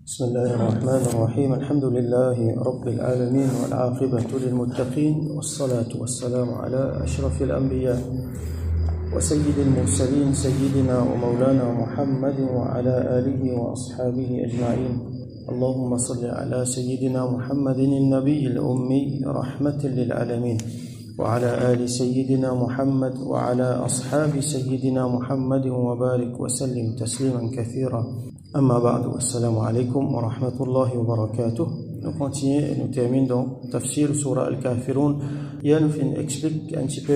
بسم الله الرحمن الرحيم الحمد لله رب العالمين والعاقبة للمتقين والصلاة والسلام على أشرف الأنبياء وسيد المرسلين سيدنا ومولانا محمد وعلى آله وأصحابه أجمعين اللهم صل على سيدنا محمد النبي الأمي رحمة للعالمين وعلى آل سيدنا محمد وعلى أصحاب سيدنا محمد وبارك وسلم تسليما كثيرا أما بعد السلام عليكم ورحمة الله وبركاته. Nous continuons et nous terminons donc Tafsir Surah Al-Kafirun. Hier nous explique un petit peu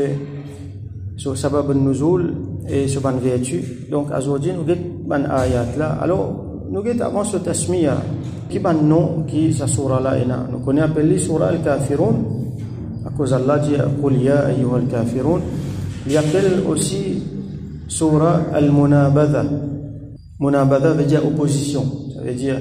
sur Sabab al-Nuzul et sur ban vertu. Donc aujourd'hui nous avons ban ayat là. Alors nous avons avant ce tasmiya qui ban nom qui sa surah là et nous connaissons appelé Surah Al-Kafirun à cause Allah dit Qul ya ayyuhal kafirun. Il appelle aussi Surah Al-Munabadha. Munabada veut dire opposition, ça veut dire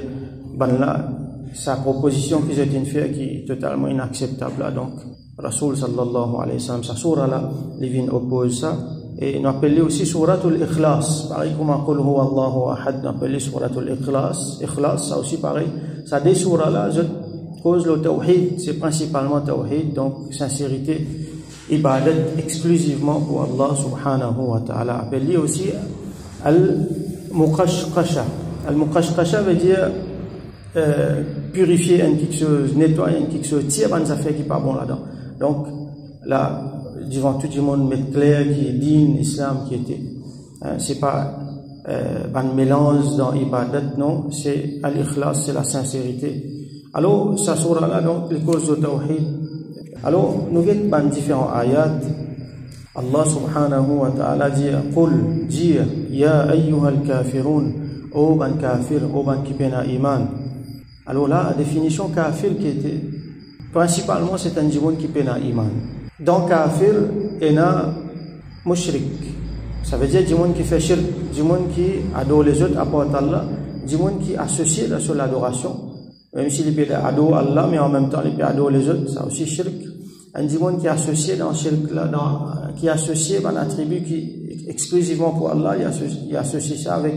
sa proposition qui est une fait qui est totalement inacceptable là. Donc Rasoul sallallahu alayhi wa sallam sa surah là les vient oppose ça et nous appelons aussi suratul ikhlas pareil comme qul huwa Allahu ahad, nous appelons suratul ikhlas ça aussi pareil, ça des surahs là cause le tawhid, c'est principalement tawhid, donc sincérité, ibadat exclusivement pour Allah subhanahu wa ta'ala. Appelé aussi Al-Muqashqasha. Al-Muqashqasha veut dire purifier quelque chose, nettoyer quelque chose, tirer des affaires qui ne sont pas bon là-dedans. Donc, là, devant tout le monde, mettre clair qui est digne, l'islam qui était. C'est pas un mélange dans ibadat, non, c'est al-ikhlas, c'est la sincérité. Alors, ça sera là, donc, les causes de tawhid. Alors, nous avons différents ayats. Allah subhanahu wa ta'ala dit Qul dire ya ayyuhal kafirun ô ban kafir ô ban qui pena iman. Alors là la définition kafir qui était principalement c'est un djimoun qui pena iman. Dans kafir il y a mushrik, ça veut dire djimoun qui fait shirk, djimoun qui adore les autres à part Allah, djimoun qui associe sur l'adoration, même s'il peut adorer Allah mais en même temps il peut adorer les autres, ça aussi shirk. Un djimoun qui est associé dans shirk là, qui est associé à un attribut qui exclusivement pour Allah, il associe ça avec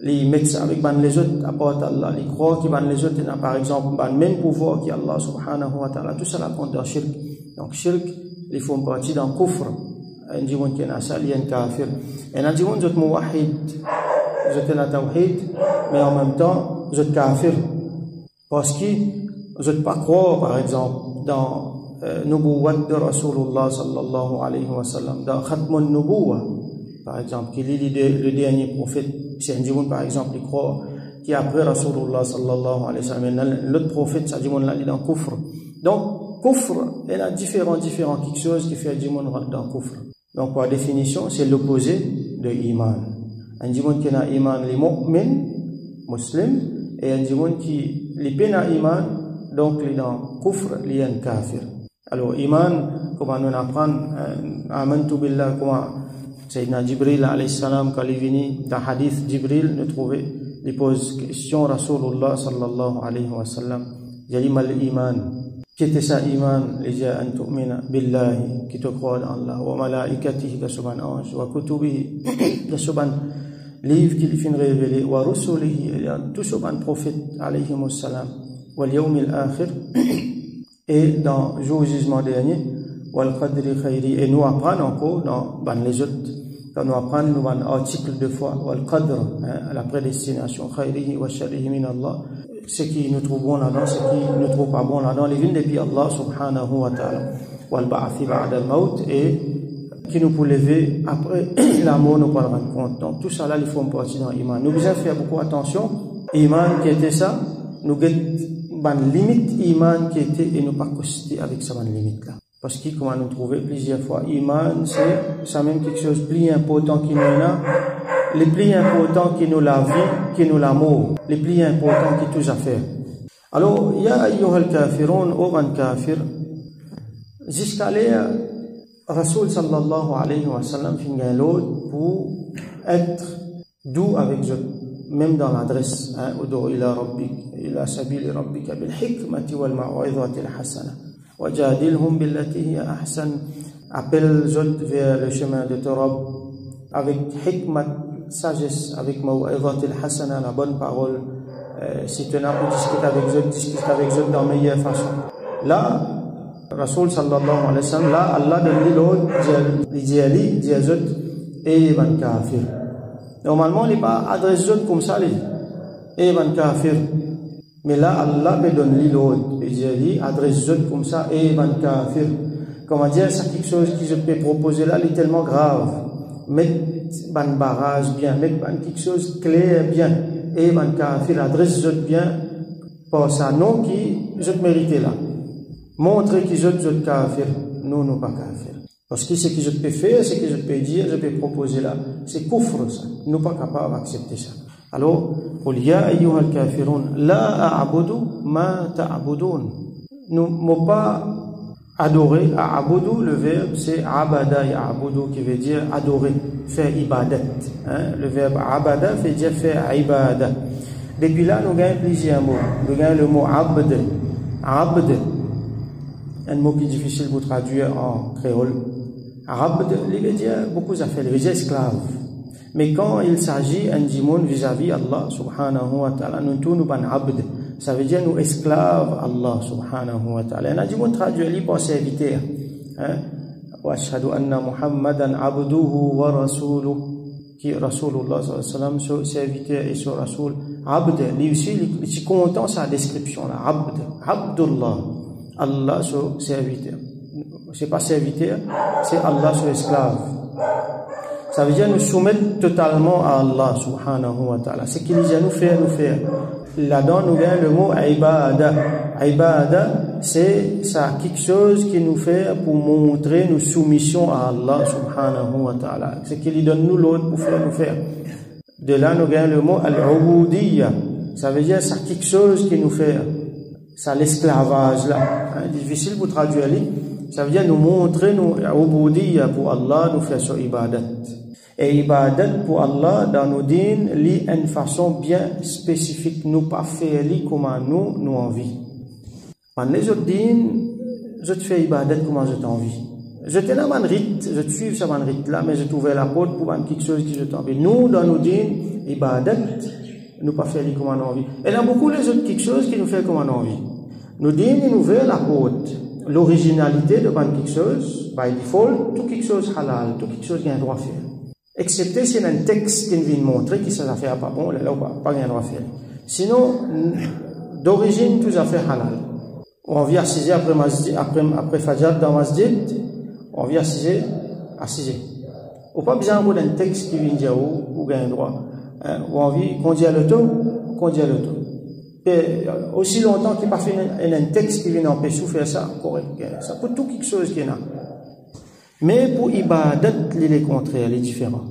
les médecins, avec les autres à part Allah, les croix qui les autres, par exemple, le même pouvoir qui est Allah subhanahu wa ta'ala, tout ça là compte dans shirk. Donc shirk, ils font partie d'un kufr. Un djimoun qui est ça, il y a un kafir. Et un djimoun qui est mouahid, qui est un tawhid, mais en même temps, qui est kafir. Parce qu'il ne pas croire, par exemple, dans Nubuwat de Rasulullah sallallahu alayhi wa sallam, dans Khatmun Nubuwa, par exemple, qui est le dernier prophète, c'est un djimoun par exemple, il croit, qui après Rasulullah sallallahu alayhi wa sallam, l'autre prophète, c'est un djimoun là, il est dans Kufr. Donc, Kufr, il y a différents quelque chose qui fait un djimoun dans Kufr. Donc, par définition, c'est l'opposé de Iman. Un djimoun qui a Iman, les mu'min, muslim, et un djimoun qui, les pena Iman, donc, il est dans Kufr, il est un kafir. Alors, Iman, comment nous apprendre, Amantu billah, comment Sayyidina Jibril alayhi salam, quand il est venu dans hadith Jibril, nous trouvait, il pose question Rasulullah sallallahu alayhi wa sallam, Jali mal iman, qui était ça iman, il dit an tu'mina billahi, qui te croit en Allah, wa malaikatihi, de suban ange, wa kutubihi, de suban livre qu'il fin révélé, wa rusulihi, tout suban prophète alayhi wa sallam, wal yawmil akhir, et dans le jour du jugement dernier, et nous apprenons encore dans les autres, quand nous apprenons dans l'article de foi, la prédestination, ce qui nous trouve bon là-dedans, ce qui nous trouve pas bon là-dedans, les vignes depuis Allah subhanahu wa ta'ala, et qui nous peut lever après la mort, nous pas rendre compte. Donc tout ça là, il faut partie dans l'Iman. Nous devons faire beaucoup attention. Iman qui était ça, nous ban limite iman qui était et ne pas coster avec sa ban limite là. Parce que comment nous trouver plusieurs fois iman c'est ça même quelque chose de plus important qui nous a, les plus important qui nous la vie, qui nous la mort, les plus important qui tout à faire. Alors ya ayyuhal kafirun ou ban kafir jusqu'à là Rasoul sallallahu alayhi wa sallam fin l'autre pour être doux avec eux. Même dans l'adresse, Udu ila rabbik, ila sabili rabbika bil hikmati wal ma'widhati al hasana, wajadilhum billati hiya ahsan, appelle les vers le chemin de Torah avec hikmat, sagesse, avec ma'widhati al hasana, la bonne parole, si tu n'as pas discuté avec eux, discute avec eux dans la meilleure façon. Là, Rasul sallallahu alayhi wa sallam, là, Allah donne l'autre, il dit aux autres, et ban kafir. Normalement, il n'est pas adressé aux autres comme ça, et ban kafir. Mais là, Allah me donne l'autre, il dit, adresse aux autres comme ça, et ban kafir. Comment dire, c'est quelque chose que je peux proposer là, il est tellement grave. Mettre ban barrage bien, mettre ban quelque chose clair bien, et ban kafir, adresse aux autres bien, pour ça, non, qui, je te mérite là. Montrer que je te kafir, non, non pas kafir. Parce que ce que je peux faire, ce que je peux dire, je peux proposer là, c'est kufr ça. Nous pas capables d'accepter ça. Alors, قل يا أيها الكافرون لا أعبد ما تعبدون. Nous ne pas adorer. A'budu, le verbe c'est abada ya'budu qui veut dire adorer, faire ibadat. Le verbe abada veut dire faire ibadat. Depuis là, nous gagnons plusieurs mots. Nous gagnons le mot abd. Abd, un mot qui est difficile pour traduire en créole. Abd, il veut dire beaucoup d'affaires, il veut dire esclave. Mais quand il s'agit d'un djimoun vis-à-vis Allah subhanahu wa ta'ala, nous tous ban abd. Ça veut dire nous esclaves Allah subhanahu wa ta'ala. Un djimoun traduit pour serviteur. Wa ashhadu anna Muhammadan abduhu wa rasuluhu. Qui Rasulullah sallallahu alayhi wa sallam, son serviteur et son Rasul. Abd, lui aussi, il est content sa description là. Abd, Abdullah. Allah, son serviteur. C'est pas serviteur, c'est Allah, son esclave. Ça veut dire nous soumettre totalement à Allah subhanahu wa ta'ala. Ce qu'il dit à nous faire, nous faire. Là-dedans, nous gagnons le mot ibada. Ibada, c'est ça, quelque chose qui nous fait pour montrer nos soumissions à Allah subhanahu wa ta'ala. Ce qu'il donne nous l'autre pour faire, nous faire. De là, nous gagnons le mot al-ubudiyya. Ça veut dire ça, quelque chose qui nous fait. Ça, l'esclavage là. Difficile pour traduire. Ça veut dire nous montrer nos ubudiyya pour Allah, nous faire sur ibadat. Et ibadat pour Allah dans nos dînes, lit une façon bien spécifique, nous pas faire comme nous envie. Dans les autres dînes, je te fais ibadat comme je t'envie. Je te donne un rite, je te suis ce rite là, mais je t'ouvre la porte pour quelque chose qui je t'envie. Nous, dans nos dînes, ibadat, nous pas faire comme on envie. Et il y a beaucoup les autres quelque chose qui nous fait comme on envie. Nos dînes, nous ouvrent la porte. L'originalité de quelque chose, by default, tout quelque chose halal, tout quelque chose qui a un droit à faire. Excepté s'il y a un texte qui vient montrer que ça fait pas bon, là, pas un droit à faire. Sinon, d'origine, tout ça fait halal. On vient assiser après Fajr dans Masjid, on vient assiser. Ou pas besoin d'un texte qui vient dire où gagne un droit. Ou on vient conduire le taux. Et aussi longtemps qu'il n'y a pas fait un texte qui vient empêcher de faire ça, correct. Ça peut tout quelque chose qu'il y a. Mais pour ibadat, il est contraire, il est différent.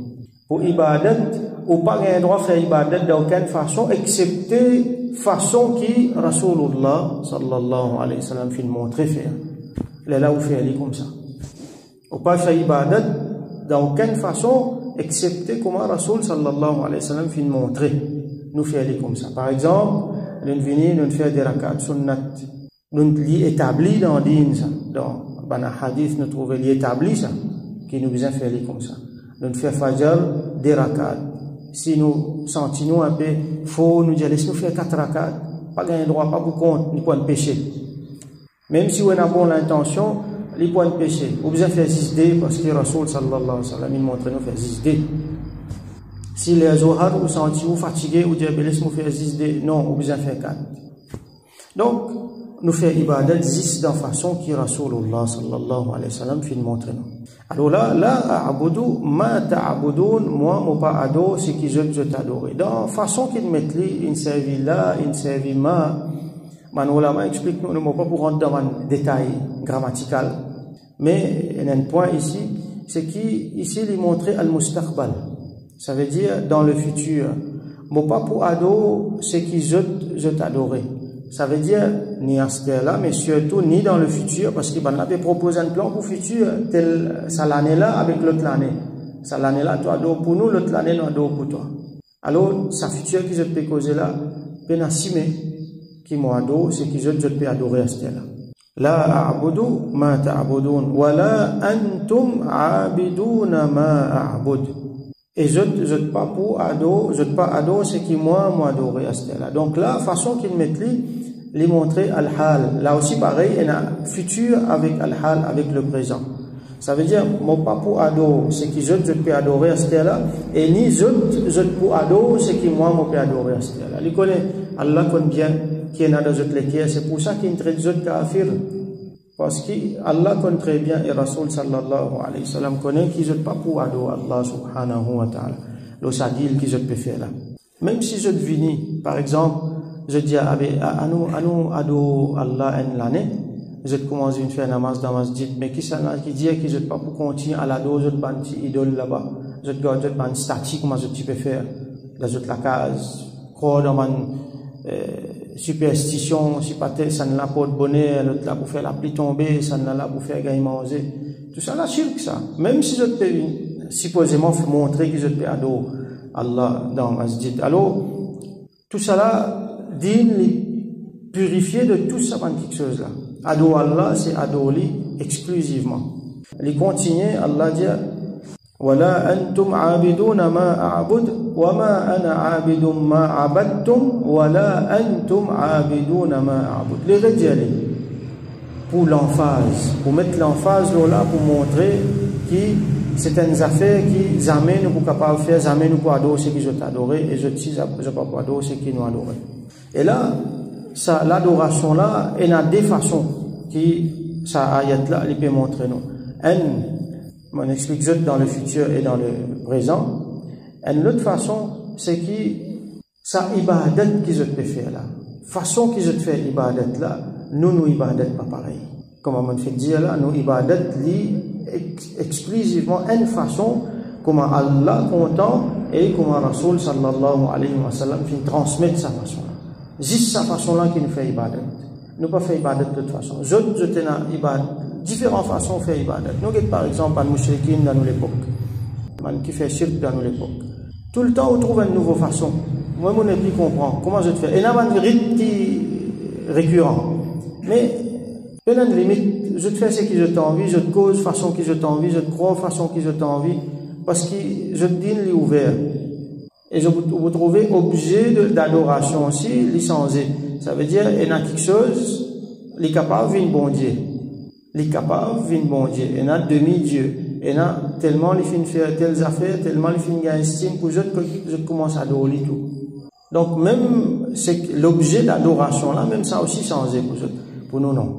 Pour ibadat, ou pas un droit de faire ibadat d'aucune façon, excepté façon qui Rasulullah sallallahu alayhi wa sallam fait montrer faire. Là où faire comme ça. Ou pas faire ibadat d'aucune façon, excepté comment Rasul sallallahu alayhi wa sallam fait montrer. Nous faire comme ça. Par exemple, nous venons nous faire des rakats sunnat. Nous l'établis dans le din ça. Dans le hadith, nous trouvons l'établi ça. Qui nous besoin faire comme ça. Nous faire fajr des rakats. Si nous sentons un peu faux, nous disons laisse-nous faire 4 rakats. Pas gagner droit, pas pour compte, ni point de péché. Même si on a bonne intention, les points de péché. Vous besoin faire 6D parce que Rasul sallallahu alayhi wa sallam il montre nous faire 6D. Si les zohar vous sentez vous fatigué ou dire laisse-moi faire 6D, non, vous besoin faire 4. Donc, nous faisons ibadat 10 de façon qui Rasulullah sallallahu alayhi wa sallam fait montrer nous. Alors là, a'budu ma ta'budun, moi, mon pas ado, c'est qui je t'adore. Dans façon qu'il met une servie là, une servie ma, ulama explique nous, pas pour rentrer dans un détail grammatical. Mais il y a un point ici, c'est ici il montrait al-mustaqbal. Ça veut dire dans le futur. Mon pas pour ado, c'est qui je t'adorer. Ça veut dire ni à ce là, mais surtout ni dans le futur, parce qu'il avait proposé un plan pour le futur, tel ça l'année là avec l'autre année. Ça l'année là, toi ado pour nous, l'autre année nous ado pour toi. Alors, sa futur qui je peux causer là, penasime qui moi ado, c'est qui je peux adorer à ce là. La a'budu ma ta'budun, wa la antum a'biduna ma a'bud. Et je pas pour ado, je pas ado, c'est qui moi adoré à ce là. Donc là, façon qu'il met les montrer al-hal. Là aussi pareil, il y a un futur avec al-hal, avec le présent. Ça veut dire, mon pas pour ado, c'est qui je peux adorer à ce là. Et ni je pour ado, c'est qui moi peux adorer à ce là. Il connaît, Allah connaît bien qui est dans les guerres. C'est pour ça qu'il traite de kafir. Parce que Allah connaît très bien et Rasul sallallahu alayhi wa sallam connaît qu'ils ne pas pour ado Allah subhanahu wa ta'ala. Le sadil qui je peux faire là. Même si je devine, par exemple, je dis à nous ado Allah en l'année, je commence à faire namaz dans masjid, mais qui ça qui dit que je ne pas pour continuer à l'ado, je ne pas une idole là-bas, je ne pas une statue comment je peux faire, là je la case, croire dans superstition, si pas tel, ça ne l'a pas de bonheur, l'autre là pour faire la pluie tomber, ça ne l'a pour faire gagner manger. Tout ça là, sûr que ça. Même si je peux supposément montrer que je peux adorer Allah dans masjid. Alors, tout ça là, dit purifier de tout ça, quelque chose là. Adorer Allah, c'est adorer exclusivement. Il continue, Allah dit, ولا أنتم عابدون ما أعبد وما أنا عابد ما عبدتم ولا أنتم عابدون ما أعبد. Les redire pour l'emphase, pour mettre l'emphase là pour montrer que c'est une affaire qui jamais nous pour capable faire, jamais nous pour adorer ce qui je t'adorer et je pas pour adorer ce qui nous adorer. Et là, ça l'adoration là, il y a deux façons qui ça ayat là il peut montrer nous. On explique ça dans le futur et dans le présent. Et l'autre façon, c'est que ça ibadat qui je te faire là. Façon qui je te fais ibadat là, nous ibadat pas pareil. Comme on fait dire là, nous ibadat li exclusivement une façon comment Allah content et comment Rasul sallallahu alayhi wa sallam fait transmettre sa façon là. Juste sa façon là qui nous fait ibadat. Nous pas fait ibadat de toute façon. Je te na ibadat. Différentes façons de faire ibadat. Nous avons par exemple un mouchrikin dans l'époque, un qui fait shirk dans l'époque. Tout le temps, on trouve une nouvelle façon. Moi, je ne plus comprendre comment je te fais. Et là, il y a un rythme récurrent. Mais, il y a une limite. Je te fais ce que je t'ai envie, je te cause façon que je t'ai envie, je te crois façon que je t'ai envie, parce que je te dis, il est ouvert. Et je vous trouvez objet d'adoration aussi, licencié. Ça veut dire, il y a quelque chose, il est capable de bon Dieu. Les capables viennent bon Dieu, il y a demi-dieu, il y a tellement les fins faire telles affaires, tellement les fins gagner estime pour je commence à adorer tout. Donc même c'est l'objet d'adoration là, même ça aussi changé pour nous non.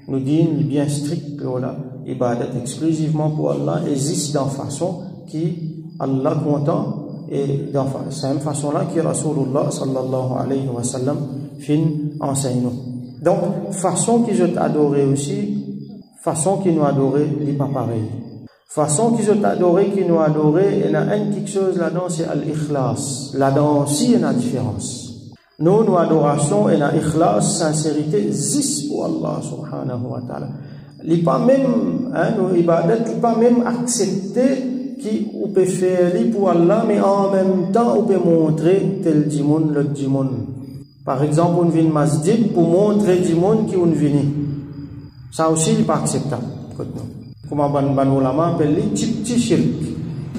Nous disons bien strict que là, ibadat exclusivement pour Allah existe dans façon qui Allah content et dans cette même façon là qui Rasulullah sallallahu alayhi wa sallam fin enseigne nous. Donc façon qui je t'adorer aussi. Façon qui nous adorer, il n'est pas pareil. Façon qui nous adorer, qui nous adorer, il y a quelque chose là-dedans, c'est l'ikhlas. Là-dedans aussi, il y a une différence. Nous adoration, il y a ikhlas, sincérité, juste pour Allah subhanahu wa ta'ala. Il n'est pas même, nous ibadat, il n'est pas même accepté qu'on peut faire pour Allah, mais en même temps, on peut montrer tel djimoun, l'autre djimoun. Par exemple, on vient masjid pour montrer djimoun qui on vient. Ça aussi, il n'est pas acceptable. Comment ban ulama appelle les petit shirk.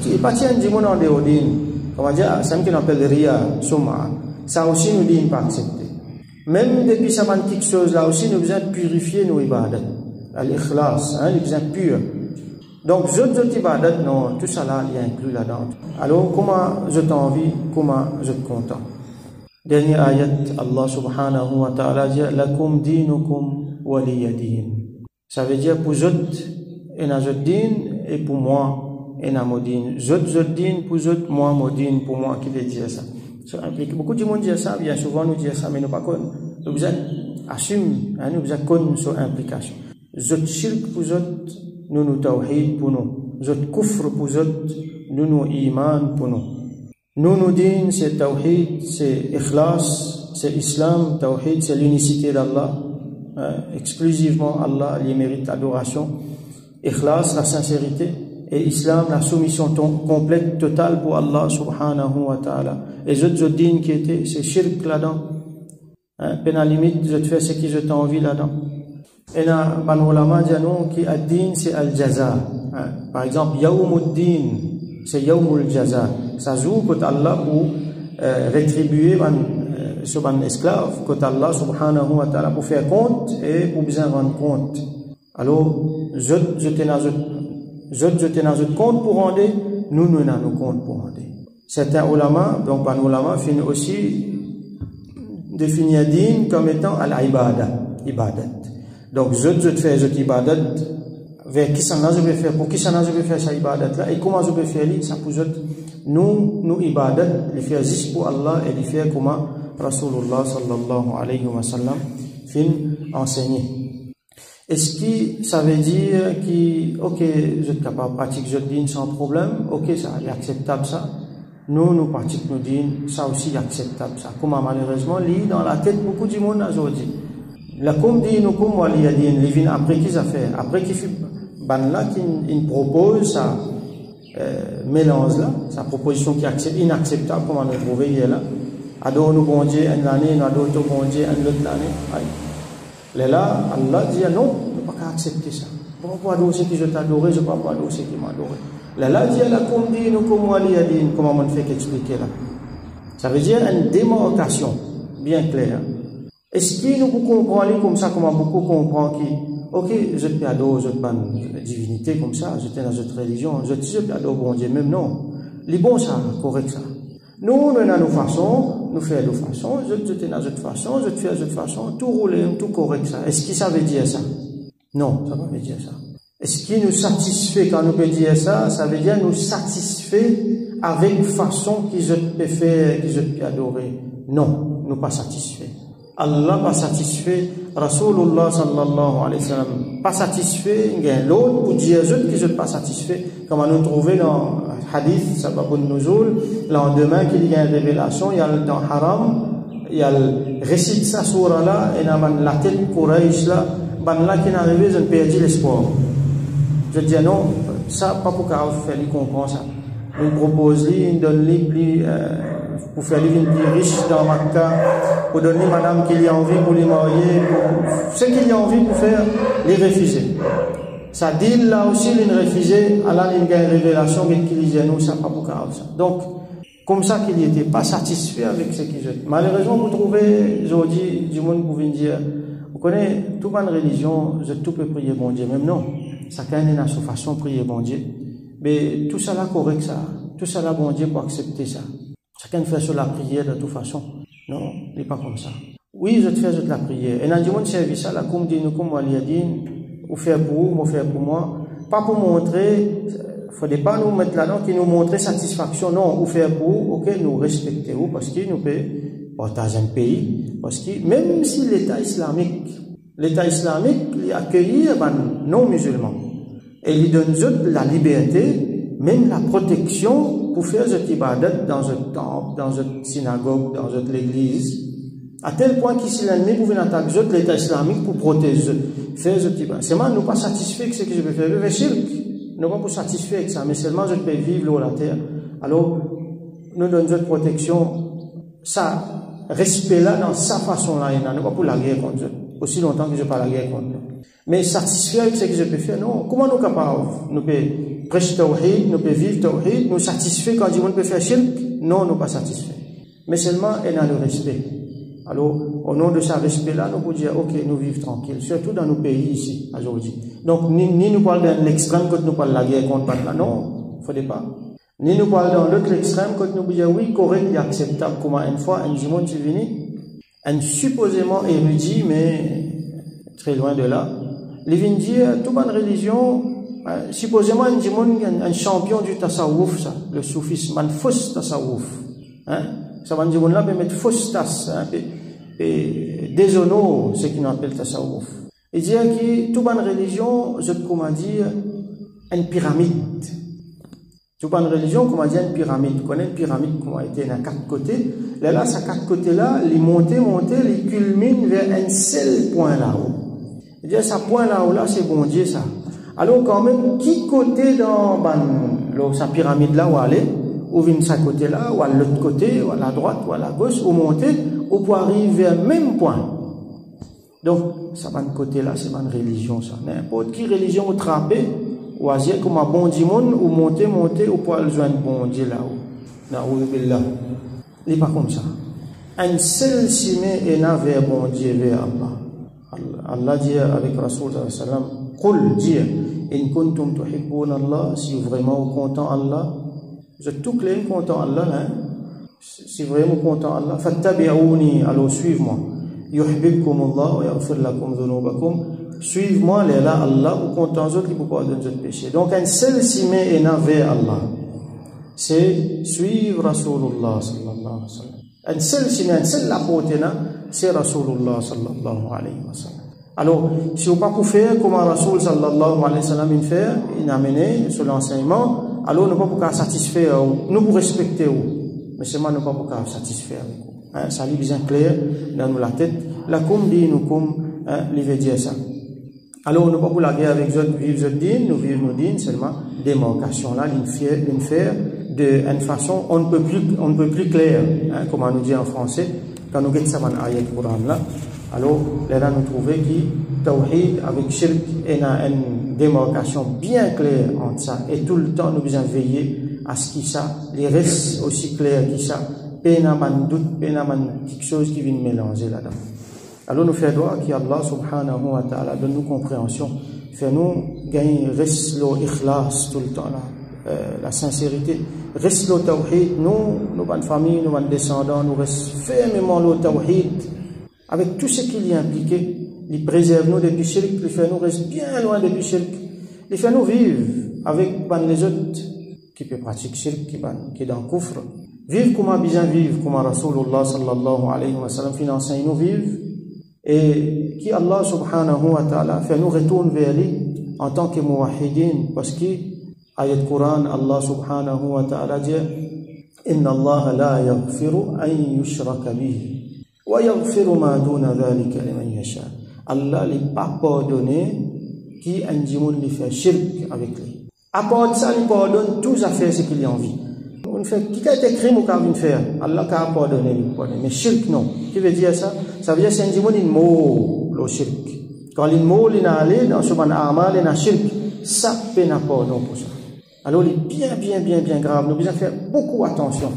Il n'y a pas de djimoun en déodine. Comment dire, c'est ce qu'on appelle ria, sum'a. Ça aussi, nous dit pas accepté. Même depuis ça, quelque chose là aussi, nous besoin de purifier nos ibadat. L'ikhlas, nous besoin de pur. Donc, je ibadat, non, tout ça là, il y a inclus là-dedans. Alors, comment je t'envie, comment je te content. Dernier ayat, Allah subhanahu wa ta'ala dit, lakum dinukum waliyadin. Ça veut dire pour je, et na je din, et pour moi, et na modine. Je din, pour je, moi modine, pour moi, qui veut dire ça. Ça implique beaucoup de monde dire ça, bien souvent nous dire ça, mais nous pas connaître. Nous besoin assumer, nous besoin connaître sur implication. Je shirk pour je, nous tawhid pour nous. Je kufr pour je, nous iman pour nous. Nous din, c'est tawhid, c'est ikhlas, c'est islam, tawhid, c'est l'unicité d'Allah. Exclusivement Allah, il mérite l'adoration. Ikhlas, la sincérité. Et islam, la soumission complète, totale pour Allah subhanahu wa ta'ala. Et je din qui était, c'est shirk là-dedans. Peine à limite, je te fais ce que je t'ai envie là-dedans. Et là, ban ulama dit non, qui ad-din, c'est al-jaza. Par exemple, yawmuddin. c'est Yawmul Jaza. Ça joue côté Allah pour rétribuer ce esclave, côté Allah subhanahu wa ta'ala pour faire compte et pour bien rendre compte. Alors, je dans notre compte pour rendre, nous dans nos comptes pour rendre. Certains ulama, donc par ulama, finissent aussi définir din comme étant al-ibadah, ibadat. Donc, je fais cette ibadat, vers qui ça je vais faire, pour qui ça je vais faire cette ibadat là, et comment je vais faire ça pour nous ibadat, les faire juste pour Allah et les faire comment Rasulullah sallallahu alayhi wa sallam fin enseigner. Est-ce que ça veut dire que, ok, je suis capable de pratiquer je din sans problème, ok, ça est acceptable ça. Nous pratiquons nos din, ça aussi est acceptable ça. Comment malheureusement, lit dans la tête beaucoup de monde aujourd'hui. La comme dit nous comme waliyadin, les vins après qu'ils a fait, après qu'il fait ban là qui propose ça mélange là, sa proposition qui est inacceptable comme on a trouvé hier là. Ado nous bon Dieu une année, nous ado bon Dieu une autre année. Là Allah dit non, ne pas accepter ça. Pourquoi adorer ce qui je t'adorer, je ne peux pas adorer ce qui m'adorer. Là dit la comme dit nous comme waliyadin, comment on fait qu'expliquer là. Ça veut dire une démarcation bien claire. Est-ce que nous comprenons comme ça, comment beaucoup comprennent qui, ok, je peux adorer une divinité comme ça, j'étais dans cette religion, je peux adorer bon Dieu, même non. Les bons ça, correct ça. Nous, dans nos façons, nous faisons de façon, je dans cette façon, je fais de cette façon, tout roulé, tout correct ça. Est-ce que ça veut dire ça? Non, ça ne veut pas dire ça. Est-ce qu'il nous satisfait quand nous peut dire ça? Ça veut dire nous satisfait avec façon que je peux faire, que je peux adorer. Non, nous pas satisfait. Allah pas satisfait, Rasulullah sallallahu alayhi wa sallam pas satisfait, il y a l'autre pour dire que je ne pas satisfait, comme on nous trouvé dans hadith, sababun nuzul, le lendemain qu'il y a une révélation, il y a dans haram, il y a le récit de sa surah là, et dans la tête Quraysh là, là qui est arrivé, je ne perdu l'espoir. Je dis non, ça pas pour qu'on fasse comprendre ça. On propose lui, on donne lui pour faire lui une plus riche dans Makkah, pour donner madame qu'il y a envie pour les marier, pour ce qu'il y a envie pour faire, les refuser. Ça dit là aussi, les refuser, Allah il y a une révélation qu'il disait nous, ça pas pour ça. Donc, comme ça qu'il n'était pas satisfait avec ce qu'il fait. Malheureusement, vous trouvez aujourd'hui du monde pour venir dire, vous connaissez toute bonne religion, tout peut prier bon Dieu, même non. Chacun est dans sa façon de prier bon Dieu. Mais tout ça là correct ça. Tout ça là bon Dieu pour accepter ça. Chacun fait sur la prière de toute façon. Non, il n'est pas comme ça. Oui, je te fais de la prière. Et dans le monde service ça, là, comme dit nous, comme waliyadin, ou faire pour vous, ou faire pour moi. Pas pour montrer, faudrait pas nous mettre là-dedans qui nous montrer satisfaction. Non, ou faire pour vous, ok, nous respecter vous, parce qu'il nous peut partager un pays. Parce que même si l'État islamique, il accueille les non-musulmans. Et il donne la liberté, même la protection pour faire cette ibadat dans un temple, dans une synagogue, dans une église. À tel point qu'ici l'ennemi pouvait attaquer l'État islamique pour protéger, faire cette ibadat. Seulement, nous pas satisfaits avec ce que je peux faire. Le shirk, nous pas satisfaits avec ça, mais seulement je peux vivre l'eau la terre. Alors, nous donnons cette protection, ça, respect là, dans sa façon là, nous pas pour la guerre contre eux. Aussi longtemps que je parle la guerre contre eux. Mais satisfait avec ce que je peux faire, non. Comment nous sommes capables? Nous pouvons prêcher tawhid, nous pouvons vivre tawhid, nous satisfaits quand on peut faire shirk? Non, nous pas satisfaits. Mais seulement, il y a le respect. Alors, au nom de ce respect-là, nous pouvons dire, ok, nous vivons tranquilles, surtout dans nos pays ici, aujourd'hui. Donc, ni nous parlons de l'extrême quand nous parlons de la guerre contre là, non, il ne faudrait pas. Ni nous parlons dans l'autre extrême quand nous disons, oui, correct et acceptable, comme une fois, un Jimon est venu, un supposément érudit, mais très loin de là, il vient dire, toute bonne religion, supposément un Jimon, un champion du tasawwuf, ça, le soufisme, un faux tasawwuf, hein. Ça va dire, on là, peut mettre fausse tasse, et déshonore ce qu'on appelle tasawwuf. Il dit que toute bonne religion, je comment dire, une pyramide. Toute bonne religion, comment dire, une pyramide. Vous connaissez une pyramide, comment elle était à 4 côtés. Là, ces 4 côtés-là, les monter, les culminent vers un seul point là-haut. Il dit, ce point là-haut, là, c'est bon Dieu, ça. Alors, quand même, qui côté dans sa pyramide là où aller? Ou vient de ce côté-là, ou à l'autre côté, ou à la droite, ou à la gauche, ou monter, ou pour arriver au même point. Donc, ça va de côté-là, c'est une religion, ça. N'importe qui religion ou trapé, oisier comme un bon dimon ou monter ou pour le joindre bon Dieu là-haut. Na'oudhu billah. Il n'est pas comme ça. Un seul simé et n'a vers bon Dieu vers Allah. Allah dit avec Rasul sallallahu alayhi wa sallam, Qul dit, in kuntum tuhibbun Allah, si vraiment vous content Allah, vous êtes tout clair content Allah, hein? Si vraiment content Allah, fattabi'ouni, alors suivez-moi. Yuhibbukum Allah wa yaghfir lakum dhunubakum. Suivez-moi, là Allah, ou content autres qui vous pardonnent vos péchés. Donc un seul simé et n'a vers Allah. C'est suivre Rasulullah sallallahu alayhi wa sallam. Un seul simé, un seul apôtre, c'est Rasulullah sallallahu alayhi wa sallam. Alors, si vous ne pouvez pas faire comme Rasul sallallahu alayhi wa sallam il fait, il a mené sur l'enseignement, alors nous ne pouvons pas satisfaire, nous pouvons respecter, mais seulement nous ne pouvons pas satisfaire. Hein, ça lit bien clair dans la tête. La kum dit nous kum, il veut dire ça. Alors, nous ne pouvons pas la guerre avec eux, vivre notre din, nous vivons nos din, seulement démarcation là, l'une faire d'une façon on ne peut plus clair, hein, comme on nous dit en français, quand nous regardons ça dans l'ayat du Coran là. Alors, là, nous trouvons que Tawhid avec Shirk est une démarcation bien claire entre ça. Et tout le temps, nous devons veiller à ce que ça, les restes aussi clairs que ça, pénaman doute, pénaman quelque chose qui vient mélanger là-dedans. Alors, nous faisons droit qu'Allah subhanahu wa ta'ala donne nous compréhension, fait nous gagner, reste l'ikhlas tout le temps là, la sincérité, reste le Tawhid, nous, bonnes familles, nous, bonnes descendants, nous reste fermement le Tawhid. Avec tout ce qui y est impliqué, il préserve nous depuis shirk, il fait nous rester bien loin depuis shirk, il fait nous vivre avec les autres qui peuvent pratiquer shirk, qui est dans le kufr. Vivre comme bien vivre, comme Rasulullah sallallahu alayhi wa sallam finance nous vivre, et qui Allah subhanahu wa ta'ala fait nous retourner vers lui en tant que muwahidin, parce que ayat Quran, Allah subhanahu wa ta'ala dit, Inna Allah la yaghfiru an yushraka bihi. Allah n'est pas pardonné qui a un fait shirk avec lui. À part de ça, il pardonne tous à faire ce qu'il a envie. On fait qui a été crime ou qu'a envie de faire, Allah a pardonné, mais shirk non. Qui veut dire ça? Ça veut dire que c'est un dimon in mot, le shirk. Quand il mot, il est allé dans ce ban amal, il a shirk, ça peine à pardon pour ça. Alors il est bien grave. Nous devons faire beaucoup attention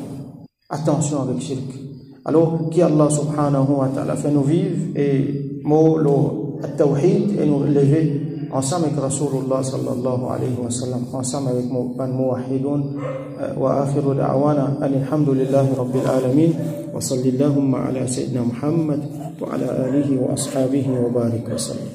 avec shirk. Alors, qui Allah subhanahu wa ta'ala fait nous vivre et le tawhid et nous lever ensemble avec Rasulullah sallallahu alayhi wa sallam, ensemble avec ban muwahidun wa akhiru da'wana alhamdulillahi rabbil alamin wa sallallahu ala sayyidina Muhammad wa ala alihi wa ashabihi wa barik wa sallam.